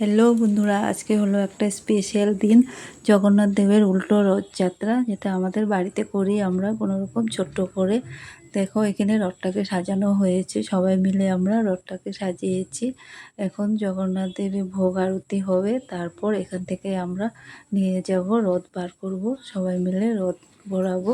Hello বন্ধুরা, আজকে হলো একটা স্পেশাল দিন, জগন্নাথ দেবের উল্টো রথযাত্রা, যেটা আমাদের বাড়িতে করি আমরা কোনোরকম ছোট্ট করে। দেখো এখানে রথটাকে সাজানো হয়েছে, সবাই মিলে আমরা রথটাকে সাজিয়েছি। এখন জগন্নাথ দেবের ভোগ আরতি হবে, তারপর এখান থেকে আমরা নিয়ে যাব, রথ বার করব, সবাই মিলে রথ ঘোরাবো।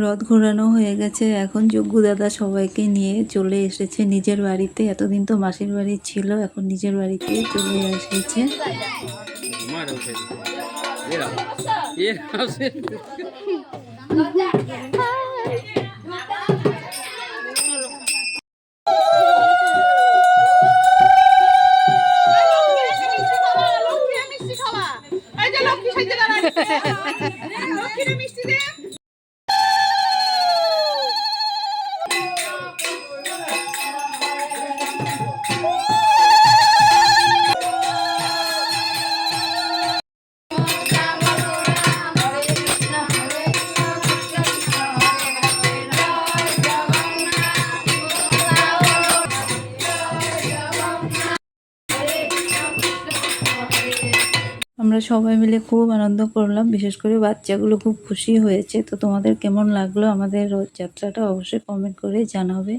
রথ ঘোরানো হয়ে গেছে, এখন যজ্ঞ দাদা সবাইকে নিয়ে চলে এসেছে নিজের বাড়িতে। এতদিন তো মাসির বাড়ি ছিল, এখন নিজের বাড়িতে চলে এসেছে। আমরা সবাই মিলে খুব আনন্দ করলাম, বিশেষ করে বাচ্চাগুলো খুব খুশি হয়েছে। তো তোমাদের কেমন লাগলো আমাদের রথযাত্রাটা অবশ্যই কমেন্ট করে জানাবে।